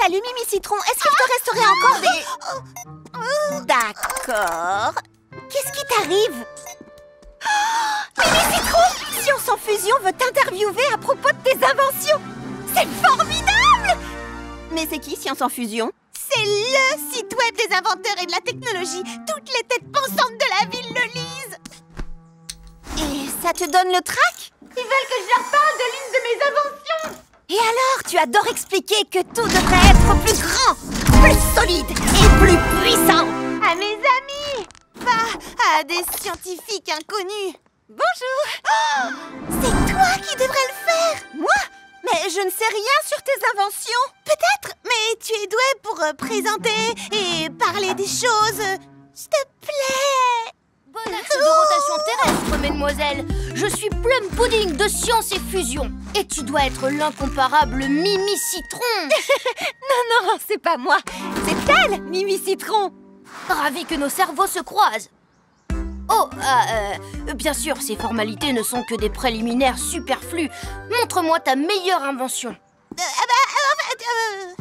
Salut Mimi Citron, est-ce que je te resterai encore des... D'accord. Qu'est-ce qui t'arrive? Mimi Citron, Science en Fusion veut t'interviewer à propos de tes inventions. C'est formidable! Mais c'est qui Science en Fusion? C'est le site web des inventeurs et de la technologie. Toutes les têtes pensantes de la ville le lisent. Et ça te donne le trac? Ils veulent que je leur parle de l'une de mes inventions. Et alors, tu adores expliquer que tout devrait être plus grand, plus solide et plus puissant. À mes amis, pas à des scientifiques inconnus. Bonjour. Oh, c'est toi qui devrais le faire. Moi? Mais je ne sais rien sur tes inventions. Peut-être, mais tu es douée pour présenter et parler des choses. S'il te plaît. Bon axe de rotation terrestre, mesdemoiselles. Je suis Plum Pudding de Science et Fusion. Et tu dois être l'incomparable Mimi Citron. Non, c'est pas moi. C'est elle, Mimi Citron. Ravi que nos cerveaux se croisent. Oh, bien sûr, ces formalités ne sont que des préliminaires superflus. Montre-moi ta meilleure invention.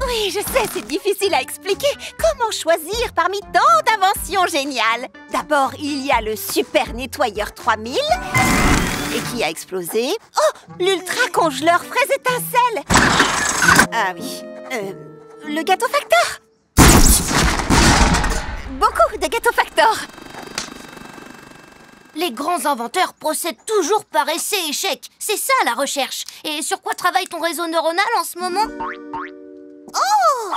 Oui, je sais, c'est difficile à expliquer. Comment choisir parmi tant d'inventions géniales? D'abord, il y a le super nettoyeur 3000 et qui a explosé. Oh, l'ultra congeleur fraise étincelle. Ah oui, le gâteau facteur. Beaucoup de gâteaux factor. Les grands inventeurs procèdent toujours par essai-échec. C'est ça la recherche. Et sur quoi travaille ton réseau neuronal en ce moment? Oh,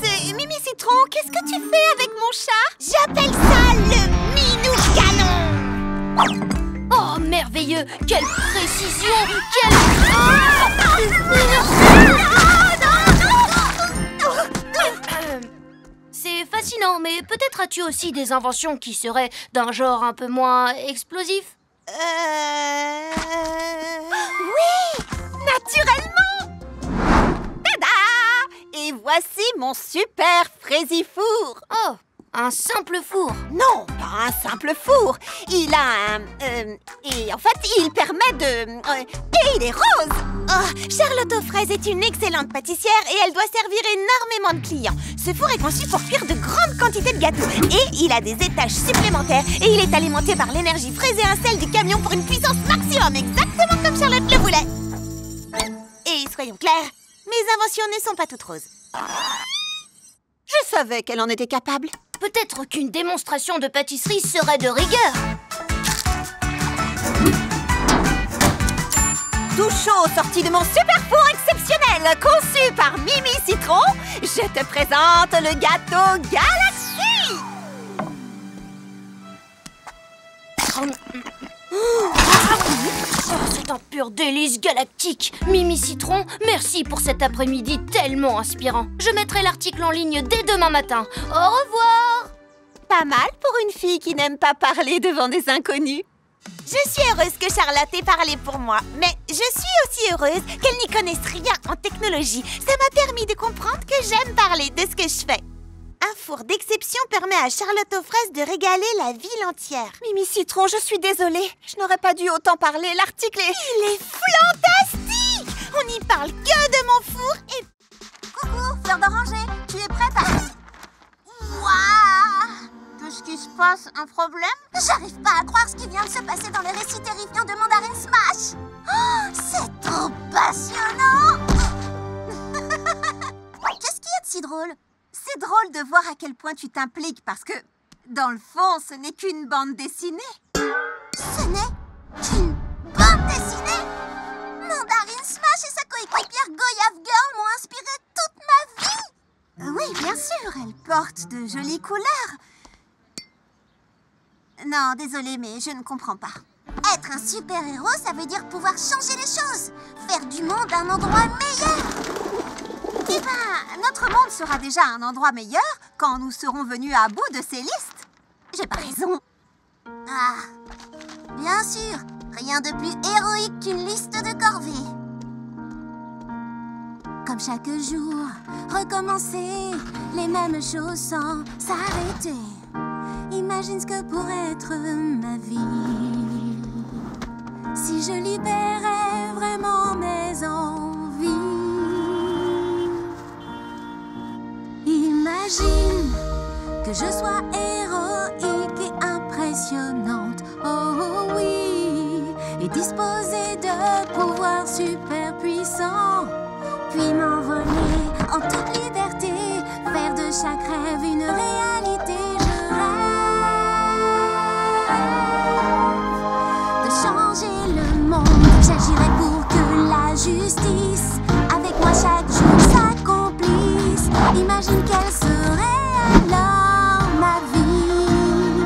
c'est Mimi Citron. Qu'est-ce que tu fais avec mon chat? J'appelle ça le Minou Canon. Oh, merveilleux! Quelle précision! C'est fascinant, mais peut-être as-tu aussi des inventions qui seraient d'un genre un peu moins explosif? Oui, naturellement. Tada! Et voici mon super fraisifour. Oh, un simple four. Non, pas un simple four. Il a un... et en fait, il permet de... et il est rose. Oh, Charlotte aux fraises est une excellente pâtissière et elle doit servir énormément de clients. Ce four est conçu pour cuire de grandes quantités de gâteaux. Et il a des étages supplémentaires et il est alimenté par l'énergie fraise et un sel du camion pour une puissance maximum, exactement comme Charlotte le voulait. Et soyons clairs, mes inventions ne sont pas toutes roses. Je savais qu'elle en était capable. Peut-être qu'une démonstration de pâtisserie serait de rigueur. Tout chaud sorti de mon super four exceptionnel conçu par Mimi Citron, je te présente le gâteau Galaxy. C'est un pur délice galactique. Mimi Citron, merci pour cet après-midi tellement inspirant. Je mettrai l'article en ligne dès demain matin. Au revoir. Pas mal pour une fille qui n'aime pas parler devant des inconnus. Je suis heureuse que Charlotte ait parlé pour moi, mais je suis aussi heureuse qu'elle n'y connaisse rien en technologie. Ça m'a permis de comprendre que j'aime parler de ce que je fais. Un four d'exception permet à Charlotte aux fraises de régaler la ville entière. Mimi Citron, je suis désolée. Je n'aurais pas dû autant parler. L'article est... Il est fantastique! On n'y parle que de mon four et... Coucou, fleur d'oranger. Tu es prête à... Waouh! Qu'est-ce qui se passe? Un problème? J'arrive pas à croire ce qui vient de se passer dans les récits terrifiants de Mandarin Smash. Oh, c'est trop passionnant! Qu'est-ce qu'il y a de si drôle? C'est drôle de voir à quel point tu t'impliques parce que, dans le fond, ce n'est qu'une bande dessinée. Ce n'est qu'une bande dessinée? Mandarin Smash et sa coéquipière Goyave Girl m'ont inspiré toute ma vie. Oui, bien sûr, elle porte de jolies couleurs. Non, désolée, mais je ne comprends pas. Être un super-héros, ça veut dire pouvoir changer les choses. Faire du monde un endroit meilleur. Eh ben, notre monde sera déjà un endroit meilleur quand nous serons venus à bout de ces listes. J'ai pas raison. Ah, bien sûr. Rien de plus héroïque qu'une liste de corvées. Comme chaque jour, recommencer les mêmes choses sans s'arrêter. Imagine ce que pourrait être ma vie si je libérais vraiment mes envies. que je sois héroïque et impressionnante. Oh oui, et disposer de pouvoirs super puissants. Puis m'envoler en toute liberté, faire de chaque rêve une réalité. Je rêve de changer le monde. J'agirai pour que la justice avec moi chaque jour s'accomplisse. Imagine quelle serait alors ma vie.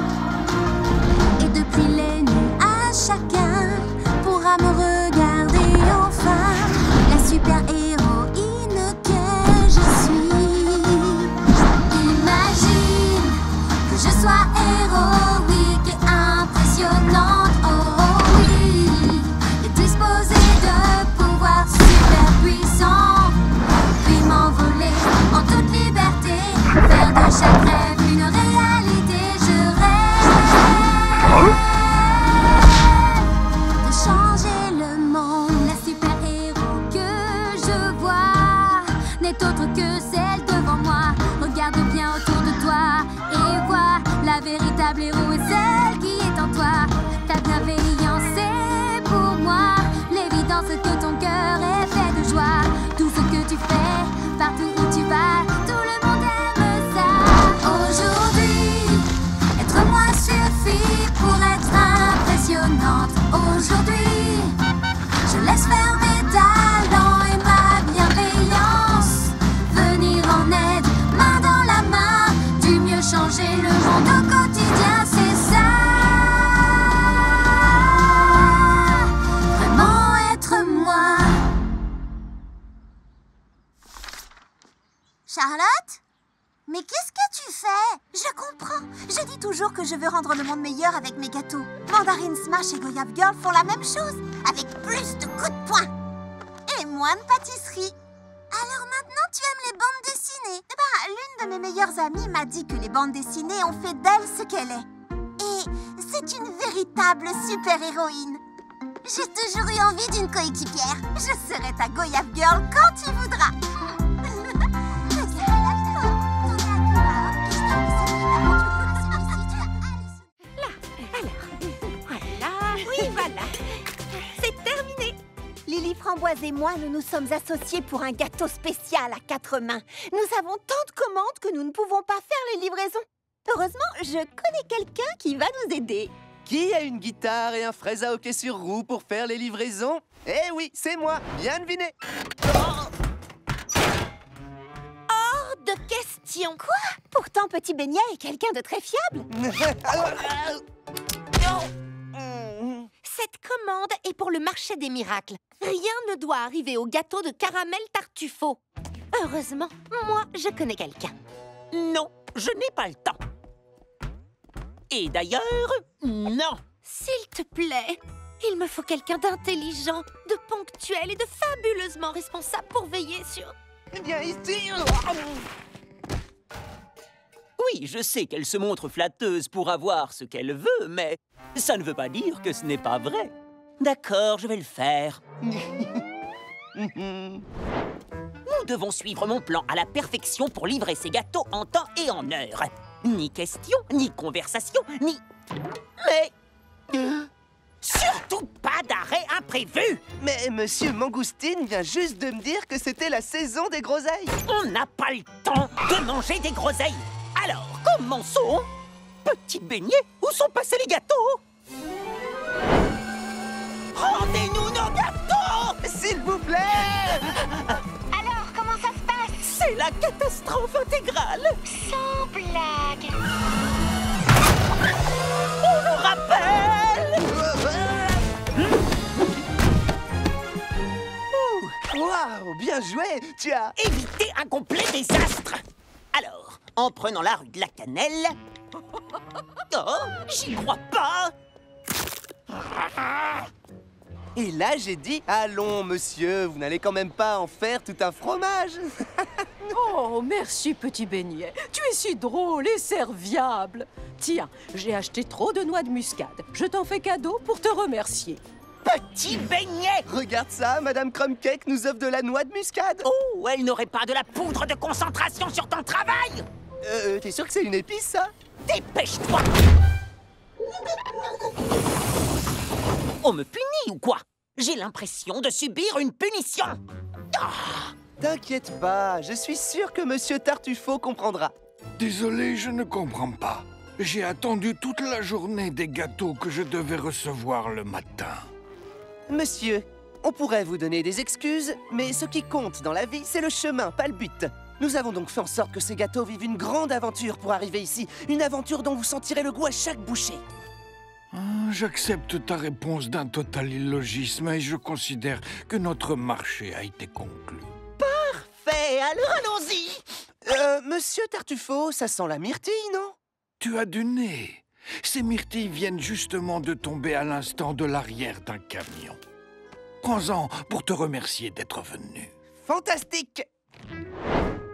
Et depuis les nuages, chacun pourra me regarder enfin. La super-héroïne que je suis. Imagine que je sois héroïque et impressionnante. Oh oui, et disposer de pouvoirs super puissants. Puis m'envoler en toute liberté, faire de chaque rêve une réalité. Je rêve de changer le monde. La super-héros que je vois n'est autre que celle devant moi. Regarde bien autour de toi et vois la véritable héros est celle qui est en toi. Ta bienveillance c'est pour moi l'évidence que ton cœur est fait de joie. Tout ce que tu fais, partout où tu vas, tout le monde aime ça. Aujourd'hui, être moi suffit pour être impressionnante. Aujourd'hui, je laisse faire mes talents et ma bienveillance venir en aide, main dans la main, du mieux changer le monde au quotidien, c'est ça. Vraiment être moi. Charlotte? Mais qu'est-ce que tu fais? Je comprends. Je dis toujours que je veux rendre le monde meilleur avec mes gâteaux. Mandarine Smash et Goyave Girl font la même chose, avec plus de coups de poing. Et moins de pâtisserie. Alors maintenant, tu aimes les bandes dessinées? L'une de mes meilleures amies m'a dit que les bandes dessinées ont fait d'elle ce qu'elle est. Et c'est une véritable super-héroïne. J'ai toujours eu envie d'une coéquipière. Je serai ta Goyave Girl quand tu voudras. Oui, voilà. C'est terminé. Lily Framboise et moi, nous nous sommes associés pour un gâteau spécial à 4 mains. Nous avons tant de commandes que nous ne pouvons pas faire les livraisons. Heureusement, je connais quelqu'un qui va nous aider. Qui a une guitare et un fraise à hockey sur roue pour faire les livraisons? Eh oui, c'est moi, bien deviné. Hors de question. Quoi? Pourtant, Petit Beignet est quelqu'un de très fiable. Cette commande est pour le marché des miracles. Rien ne doit arriver au gâteau de caramel tartufo. Heureusement, moi, je connais quelqu'un. Non, je n'ai pas le temps. Et d'ailleurs, non. S'il te plaît, il me faut quelqu'un d'intelligent, de ponctuel et de fabuleusement responsable pour veiller sur... Viens ici. Oui, je sais qu'elle se montre flatteuse pour avoir ce qu'elle veut, mais ça ne veut pas dire que ce n'est pas vrai. D'accord, je vais le faire. Nous devons suivre mon plan à la perfection pour livrer ces gâteaux en temps et en heure. Ni question, ni conversation, ni... Mais... surtout pas d'arrêt imprévu. Mais Monsieur Mangoustine vient juste de me dire que c'était la saison des groseilles. On n'a pas le temps de manger des groseilles. Alors, commençons. Petit Beignet, où sont passés les gâteaux? Rendez-nous nos gâteaux! S'il vous plaît! Alors, comment ça se passe? C'est la catastrophe intégrale! Sans blague. On nous rappelle! Waouh, bien joué! Tu as... Éviter un complet désastre! Alors, en prenant la rue de la Cannelle... Oh, j'y crois pas! Et là, j'ai dit, allons, monsieur, vous n'allez quand même pas en faire tout un fromage. Oh, merci, Petit Beignet. Tu es si drôle et serviable. Tiens, j'ai acheté trop de noix de muscade. Je t'en fais cadeau pour te remercier. Petit Beignet! Regarde ça, Madame Crumbcake nous offre de la noix de muscade. Oh, elle n'aurait pas de la poudre de concentration sur ton travail! T'es sûr que c'est une épice, ça? Dépêche-toi! On me punit ou quoi? J'ai l'impression de subir une punition. T'inquiète pas, je suis sûr que Monsieur Tartufo comprendra. Désolé, je ne comprends pas. J'ai attendu toute la journée des gâteaux que je devais recevoir le matin. Monsieur, on pourrait vous donner des excuses, mais ce qui compte dans la vie, c'est le chemin, pas le but. Nous avons donc fait en sorte que ces gâteaux vivent une grande aventure pour arriver ici. Une aventure dont vous sentirez le goût à chaque bouchée. J'accepte ta réponse d'un total illogisme et je considère que notre marché a été conclu. Parfait, alors allons-y! Monsieur Tartufo, ça sent la myrtille, non? Tu as du nez. Ces myrtilles viennent justement de tomber à l'instant de l'arrière d'un camion. Prends-en pour te remercier d'être venu. Fantastique!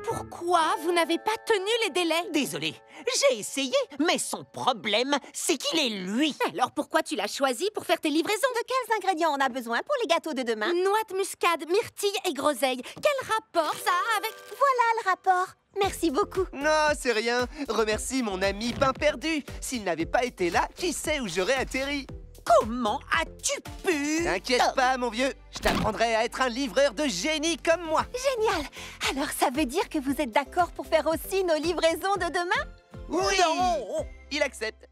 Pourquoi vous n'avez pas tenu les délais? Désolé, j'ai essayé, mais son problème, c'est qu'il est lui. Alors pourquoi tu l'as choisi pour faire tes livraisons? De quels ingrédients on a besoin pour les gâteaux de demain? Noix de muscade, myrtille et groseille. Quel rapport ça a avec... Voilà le rapport. Merci beaucoup. Non, c'est rien. Remercie mon ami pain perdu. S'il n'avait pas été là, qui sait où j'aurais atterri? Comment as-tu pu? T'inquiète pas, mon vieux. Je t'apprendrai à être un livreur de génie comme moi. Génial. Alors ça veut dire que vous êtes d'accord pour faire aussi nos livraisons de demain? Oui! Non! Il accepte.